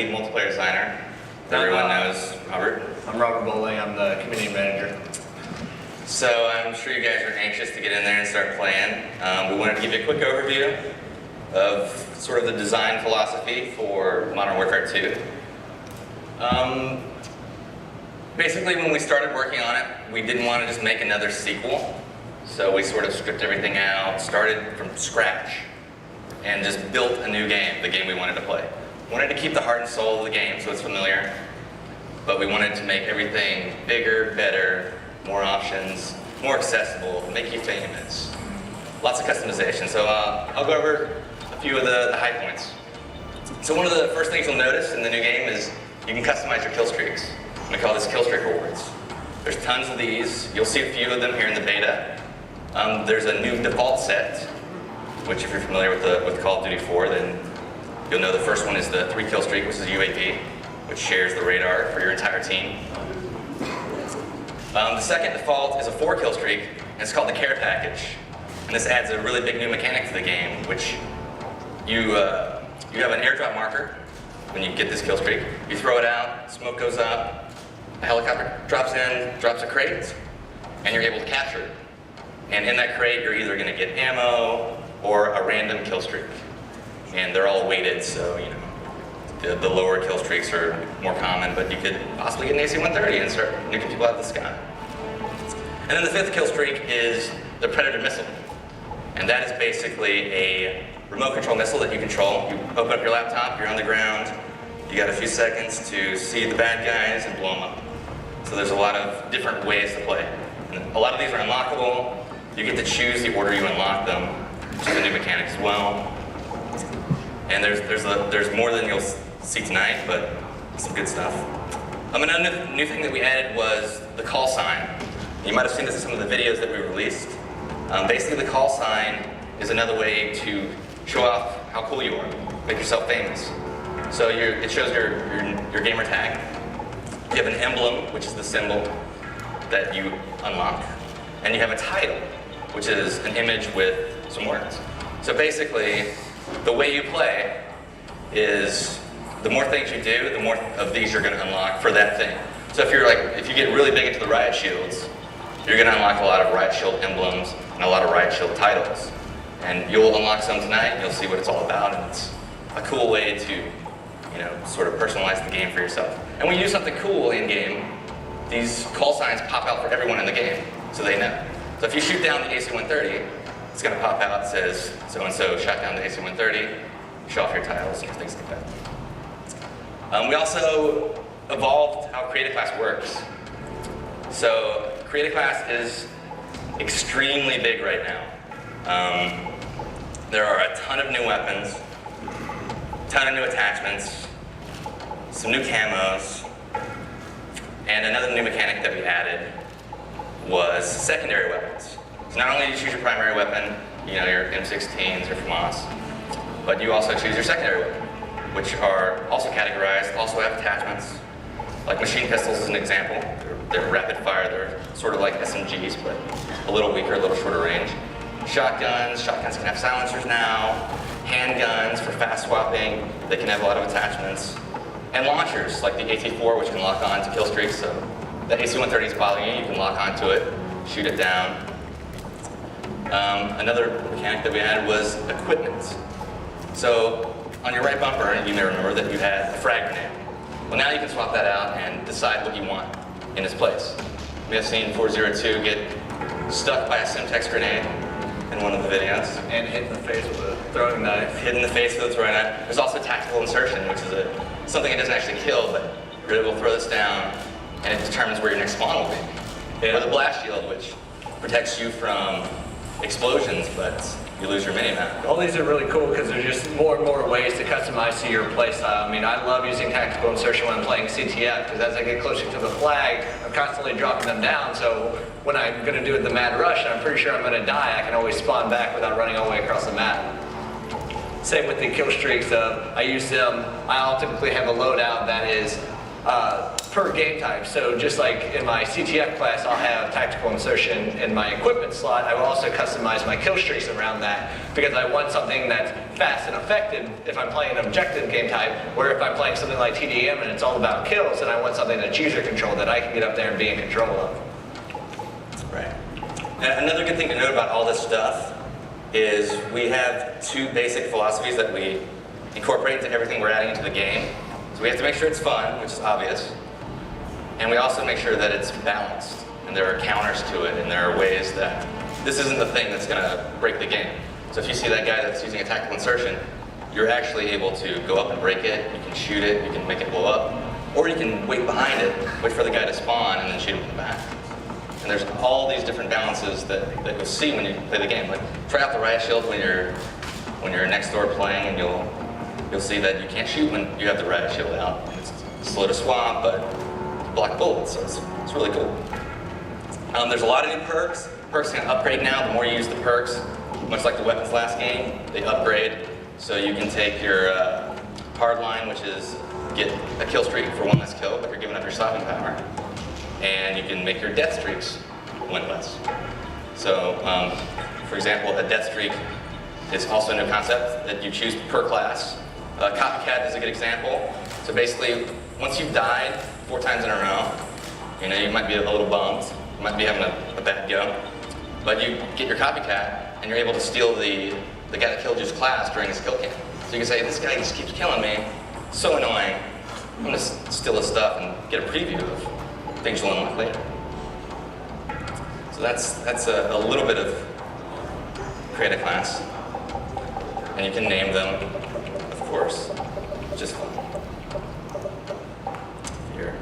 lead multiplayer designer. Everyone knows Robert. I'm Robert Bowling. I'm the community manager. So I'm sure you guys are anxious to get in there and start playing. We wanted to give you a quick overview of sort of the design philosophy for Modern Warfare 2. Basically, when we started working on it, we didn't want to just make another sequel. So we sort of stripped everything out, started from scratch, and just built a new game, the game we wanted to play. We wanted to keep the heart and soul of the game so it's familiar, but we wanted to make everything bigger, better, more options, more accessible, make you famous. Lots of customization. So I'll go over a few of the high points. So one of the first things you'll notice in the new game is you can customize your kill streaks. We call this kill streak rewards. There's tons of these. You'll see a few of them here in the beta. There's a new default set, which if you're familiar with Call of Duty 4, then you'll know the first one is the 3 kill streak, which is UAV, which shares the radar for your entire team. The second default is a 4 kill streak, and it's called the care package. And this adds a really big new mechanic to the game, which you have an airdrop marker when you get this kill streak. You throw it out, smoke goes up, a helicopter drops in, drops a crate, and you're able to capture it. And in that crate, you're either going to get ammo or a random kill streak. And they're all weighted, so you know the lower kill streaks are more common, but you could possibly get an AC-130 and start nuking people out of the sky. And then the 5th kill streak is the Predator missile. And that is basically a remote control missile that you control. You open up your laptop, you're on the ground, you got a few seconds to see the bad guys and blow them up. So there's a lot of different ways to play. And a lot of these are unlockable. You get to choose the order you unlock them, which is a new mechanic as well. And there's more than you'll see tonight, but some good stuff. Another new thing that we added was the call sign. You might have seen this in some of the videos that we released. Basically, the call sign is another way to show off how cool you are, make yourself famous. So it shows your gamer tag. You have an emblem, which is the symbol that you unlock, and you have a title, which is an image with some words. So basically, the way you play is the more things you do, the more of these you're going to unlock for that thing. So if you get really big into the riot shields, you're going to unlock a lot of riot shield emblems and a lot of riot shield titles. And you'll unlock some tonight, and you'll see what it's all about, and it's a cool way to, you know, sort of personalize the game for yourself. And when you do something cool in game, these call signs pop out for everyone in the game, so they know. So if you shoot down the AC-130, it's going to pop out, it says, so-and-so shot down the AC-130, show off your titles, and things like that. We also evolved how Create a Class works. So Create a Class is extremely big right now. There are a ton of new weapons, a ton of new attachments, some new camos, and another new mechanic that we added was secondary weapons. So not only do you choose your primary weapon, you know, your M16s or FAMAS, but you also choose your secondary weapon, which are also categorized, also have attachments. Like machine pistols is an example. They're rapid fire, they're sort of like SMGs, but a little weaker, a little shorter range. Shotguns can have silencers now. Handguns for fast swapping, they can have a lot of attachments. And launchers, like the AT-4, which can lock on to kill streaks, so the AC-130 is bothering you, you can lock onto it, shoot it down. Another mechanic that we added was equipment. So on your right bumper, you may remember that you had a frag grenade. Well, now you can swap that out and decide what you want in its place. We have seen 402 get stuck by a Semtex grenade in one of the videos. And hit in the face with a throwing knife. Hit in the face with a throwing knife. There's also tactical insertion, which is something that doesn't actually kill, but you're able to throw this down, and it determines where your next spawn will be. Yeah. Or the blast shield, which protects you from explosions, but you lose your mini-map. All these are really cool because there's just more and more ways to customize to your playstyle. I mean, I love using tactical insertion when I'm playing CTF because as I get closer to the flag, I'm constantly dropping them down. So when I'm going to do the mad rush and I'm pretty sure I'm going to die, I can always spawn back without running all the way across the map. Same with the kill streaks. I use them. I'll typically have a loadout that is per game type. So just like in my CTF class, I'll have tactical insertion in my equipment slot. I will also customize my kill streaks around that because I want something that's fast and effective if I'm playing an objective game type, or if I'm playing something like TDM and it's all about kills, then I want something that's user control that I can get up there and be in control of. Right. And another good thing to note about all this stuff is we have two basic philosophies that we incorporate into everything we're adding into the game. So we have to make sure it's fun, which is obvious, and we also make sure that it's balanced, and there are counters to it, and there are ways that this isn't the thing that's going to break the game. So if you see that guy that's using a tactical insertion, you're actually able to go up and break it, you can shoot it, you can make it blow up, or you can wait behind it, wait for the guy to spawn, and then shoot him in the back. And there's all these different balances that you'll see when you play the game. Like, try out the riot shield when you're next door playing, and you'll see that you can't shoot when you have the riot shield out. It's slow to swap, but you block bullets, so it's really cool. There's a lot of new perks. Perks can upgrade now. The more you use the perks, much like the weapons last game, they upgrade. So you can take your hard line, which is get a kill streak for one less kill, but you're giving up your stopping power. And you can make your death streaks one less. So, for example, a death streak is also a new concept that you choose per class. Copycat is a good example. So basically, once you've died 4 times in a row, you might be a little bummed, you might be having a bad go, but you get your copycat and you're able to steal the guy that killed you's class during his kill cam. So you can say, this guy just keeps killing me, so annoying, I'm gonna steal his stuff and get a preview of things you'll unlock later. So that's a little bit of create a class. And you can name them, of course, just fun. Here.